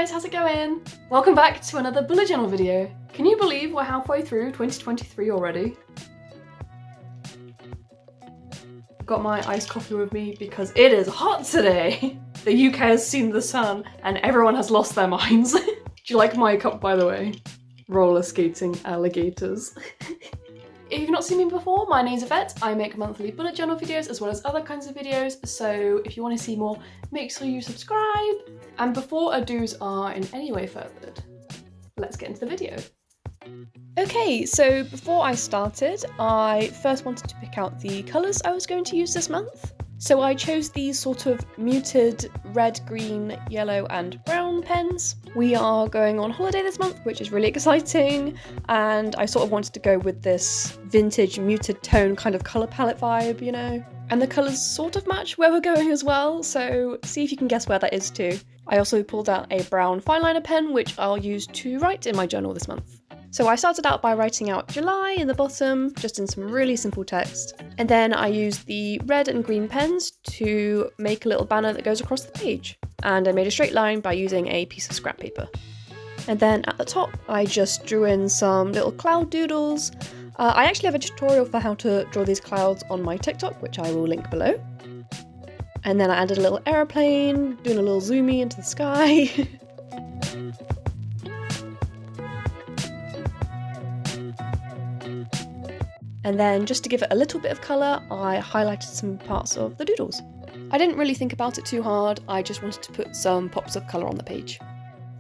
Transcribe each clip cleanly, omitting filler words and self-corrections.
guys, how's it going? Welcome back to another bullet journal video. Can you believe we're halfway through 2023 already? Got my iced coffee with me because it is hot today. The UK has seen the sun and everyone has lost their minds. Do you like my cup, by the way? Roller skating alligators. If you've not seen me before, my name's Yvette. I make monthly bullet journal videos as well as other kinds of videos, so if you want to see more, make sure you subscribe. And before ados are in any way furthered, let's get into the video. Okay, so before I started, I first wanted to pick out the colours I was going to use this month. So I chose these sort of muted red, green, yellow and brown pens. We are going on holiday this month, which is really exciting, and I sort of wanted to go with this vintage muted tone kind of colour palette vibe, you know? And the colours sort of match where we're going as well, so see if you can guess where that is too. I also pulled out a brown fine liner pen, which I'll use to write in my journal this month. So I started out by writing out July in the bottom, just in some really simple text. And then I used the red and green pens to make a little banner that goes across the page. And I made a straight line by using a piece of scrap paper. And then at the top, I just drew in some little cloud doodles. I actually have a tutorial for how to draw these clouds on my TikTok, which I will link below. And then I added a little aeroplane, doing a little zoomy into the sky. And then just to give it a little bit of colour, I highlighted some parts of the doodles. I didn't really think about it too hard, I just wanted to put some pops of colour on the page.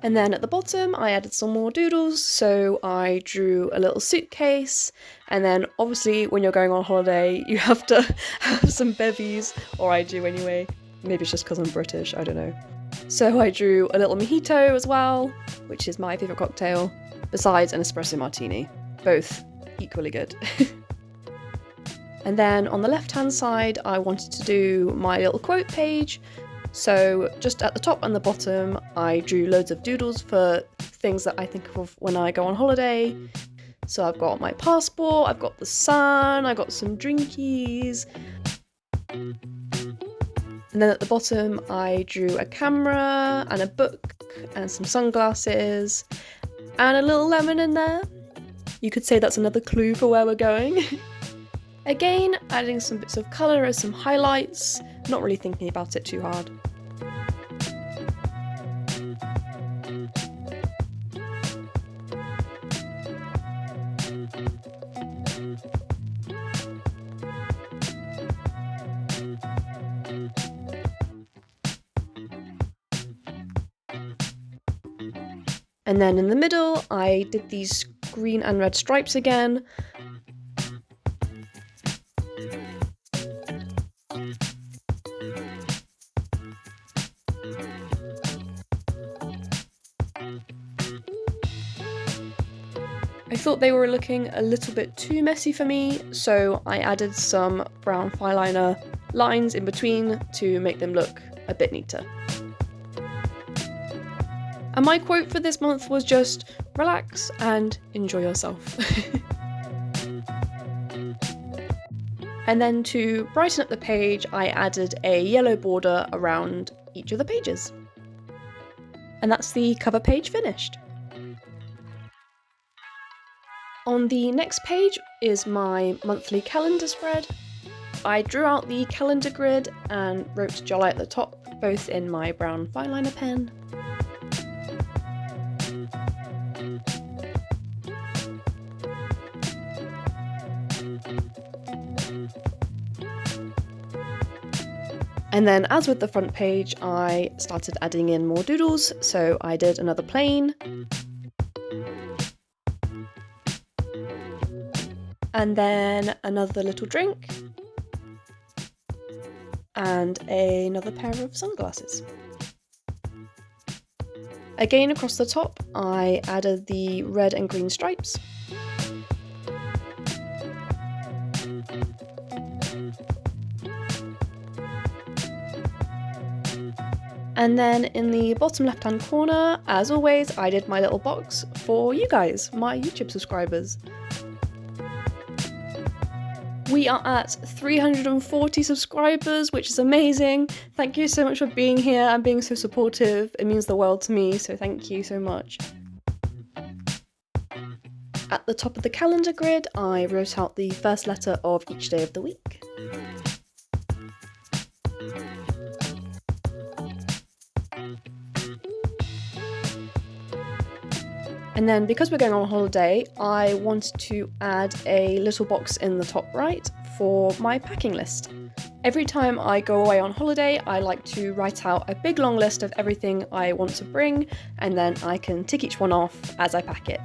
And then at the bottom I added some more doodles, so I drew a little suitcase, and then obviously when you're going on holiday you have to have some bevies, or I do anyway. Maybe it's just because I'm British, I don't know. So I drew a little mojito as well, which is my favourite cocktail, besides an espresso martini. Both equally good. And then on the left-hand side, I wanted to do my little quote page. So just at the top and the bottom, I drew loads of doodles for things that I think of when I go on holiday. So I've got my passport, I've got the sun, I've got some drinkies. And then at the bottom, I drew a camera and a book and some sunglasses and a little lemon in there. You could say that's another clue for where we're going. Again, adding some bits of colour as some highlights, not really thinking about it too hard. And then in the middle, I did these green and red stripes again. I thought they were looking a little bit too messy for me, so I added some brown fine liner lines in between to make them look a bit neater. And my quote for this month was just relax and enjoy yourself. And then to brighten up the page, I added a yellow border around each of the pages. And that's the cover page finished. On the next page is my monthly calendar spread. I drew out the calendar grid and wrote July at the top, both in my brown fine liner pen. And then, as with the front page, I started adding in more doodles, so I did another plane. And then another little drink. And another pair of sunglasses. Again, across the top, I added the red and green stripes. And then in the bottom left-hand corner, as always, I did my little box for you guys, my YouTube subscribers. We are at 340 subscribers, which is amazing. Thank you so much for being here and being so supportive. It means the world to me, so thank you so much. At the top of the calendar grid, I wrote out the first letter of each day of the week. And then because we're going on holiday, I wanted to add a little box in the top right for my packing list. Every time I go away on holiday, I like to write out a big long list of everything I want to bring, and then I can tick each one off as I pack it.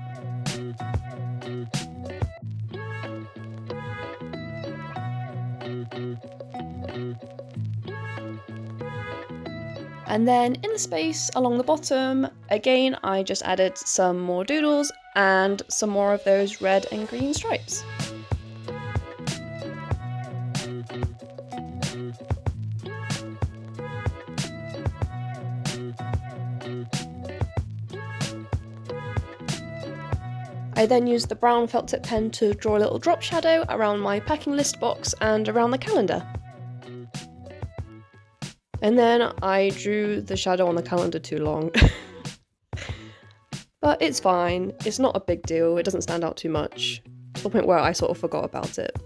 And then in the space along the bottom, again, I just added some more doodles and some more of those red and green stripes. I then used the brown felt tip pen to draw a little drop shadow around my packing list box and around the calendar. And then I drew the shadow on the calendar too long. But it's fine, it's not a big deal, it doesn't stand out too much, to the point where I sort of forgot about it.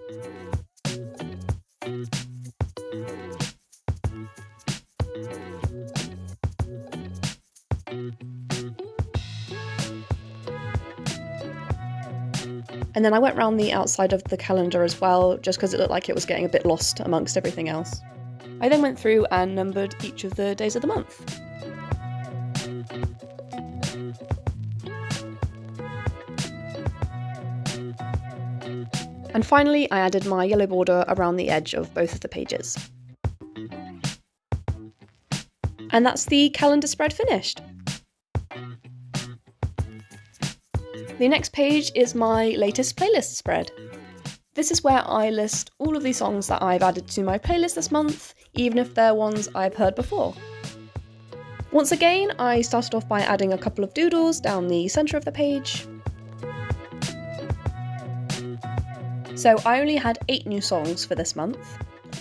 And then I went round the outside of the calendar as well, just because it looked like it was getting a bit lost amongst everything else. I then went through and numbered each of the days of the month. And finally, I added my yellow border around the edge of both of the pages. And that's the calendar spread finished. The next page is my latest playlist spread. This is where I list all of the songs that I've added to my playlist this month, even if they're ones I've heard before. Once again, I started off by adding a couple of doodles down the centre of the page. So I only had 8 new songs for this month.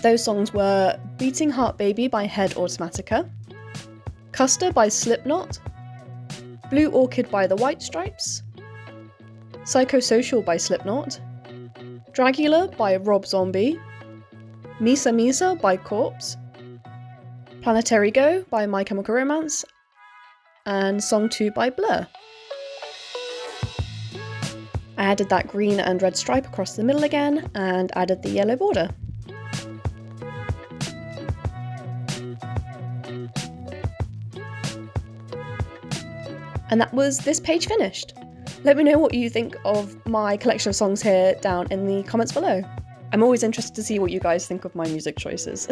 Those songs were Beating Heart Baby by Head Automatica, Custer by Slipknot, Blue Orchid by the White Stripes, Psychosocial by Slipknot, Dragula by Rob Zombie, Misa Misa by Corpse, Planetary Go by My Chemical Romance, and Song 2 by Blur. I added that green and red stripe across the middle again, and added the yellow border. And that was this page finished. Let me know what you think of my collection of songs here down in the comments below. I'm always interested to see what you guys think of my music choices.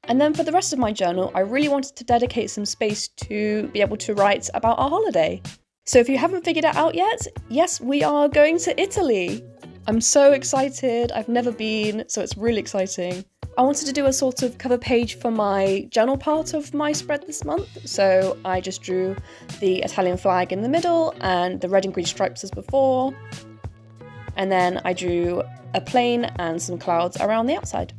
And then for the rest of my journal, I really wanted to dedicate some space to be able to write about our holiday. So if you haven't figured it out yet, yes, we are going to Italy. I'm so excited, I've never been, so it's really exciting. I wanted to do a sort of cover page for my journal part of my spread this month, so I just drew the Italian flag in the middle and the red and green stripes as before, and then I drew a plane and some clouds around the outside.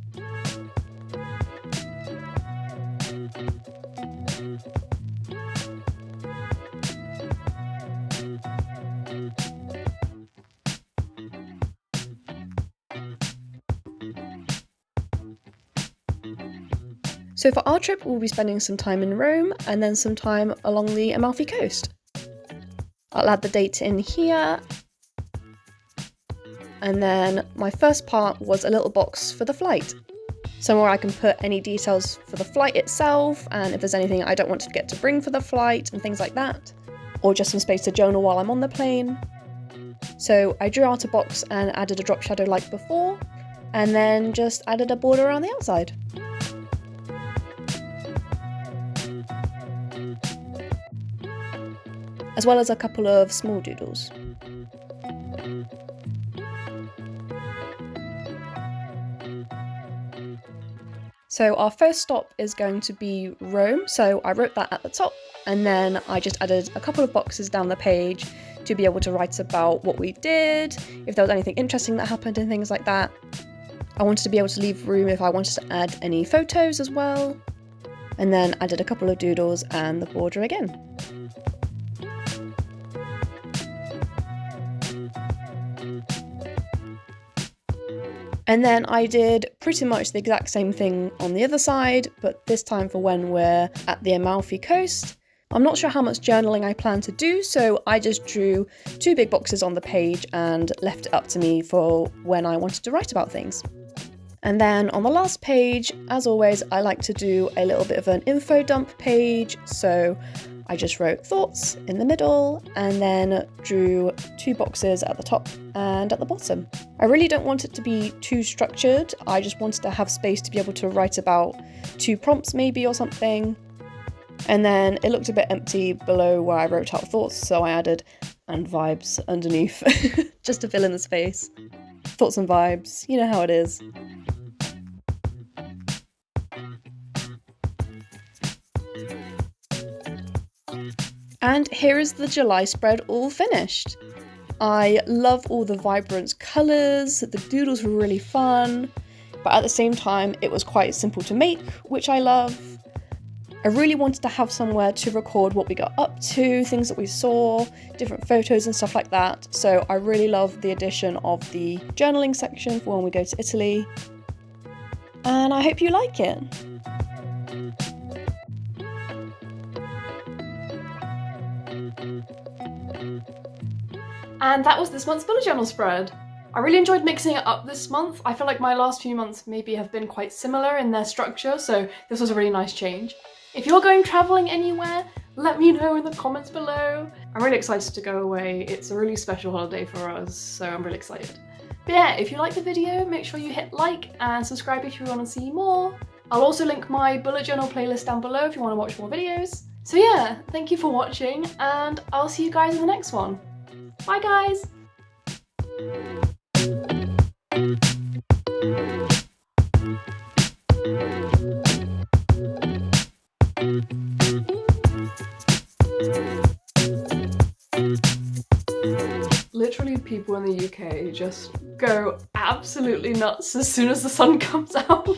So for our trip, we'll be spending some time in Rome and then some time along the Amalfi Coast. I'll add the date in here. And then my first part was a little box for the flight. Somewhere I can put any details for the flight itself, and if there's anything I don't want to forget to bring for the flight and things like that. Or just some space to journal while I'm on the plane. So I drew out a box and added a drop shadow like before, and then just added a border around the outside. As well as a couple of small doodles. So our first stop is going to be Rome, so I wrote that at the top, and then I just added a couple of boxes down the page to be able to write about what we did, if there was anything interesting that happened and things like that. I wanted to be able to leave room if I wanted to add any photos as well. And then I did a couple of doodles and the border again. And then I did pretty much the exact same thing on the other side, but this time for when we're at the Amalfi Coast. I'm not sure how much journaling I plan to do, so I just drew 2 big boxes on the page and left it up to me for when I wanted to write about things. And then on the last page, as always, I like to do a little bit of an info dump page, so I just wrote thoughts in the middle and then drew 2 boxes at the top and at the bottom. I really don't want it to be too structured, I just wanted to have space to be able to write about 2 prompts maybe or something. And then it looked a bit empty below where I wrote out thoughts, so I added "and vibes" underneath, just to fill in the space. Thoughts and vibes, you know how it is. And here is the July spread all finished. I love all the vibrant colours, the doodles were really fun, but at the same time it was quite simple to make, which I love. I really wanted to have somewhere to record what we got up to, things that we saw, different photos and stuff like that, so I really love the addition of the journaling section for when we go to Italy. And I hope you like it. And that was this month's bullet journal spread. I really enjoyed mixing it up this month. I feel like my last few months maybe have been quite similar in their structure, so this was a really nice change. If you're going travelling anywhere, let me know in the comments below. I'm really excited to go away. It's a really special holiday for us, so I'm really excited. But yeah, if you liked the video, make sure you hit like and subscribe if you want to see more. I'll also link my bullet journal playlist down below if you want to watch more videos. So yeah, thank you for watching, and I'll see you guys in the next one. Bye guys! Literally, people in the UK just go absolutely nuts as soon as the sun comes out.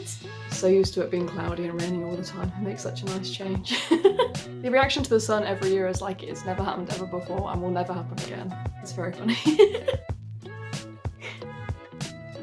So used to it being cloudy and raining all the time. It makes such a nice change. The reaction to the sun every year is like it's never happened ever before and will never happen again. It's very funny.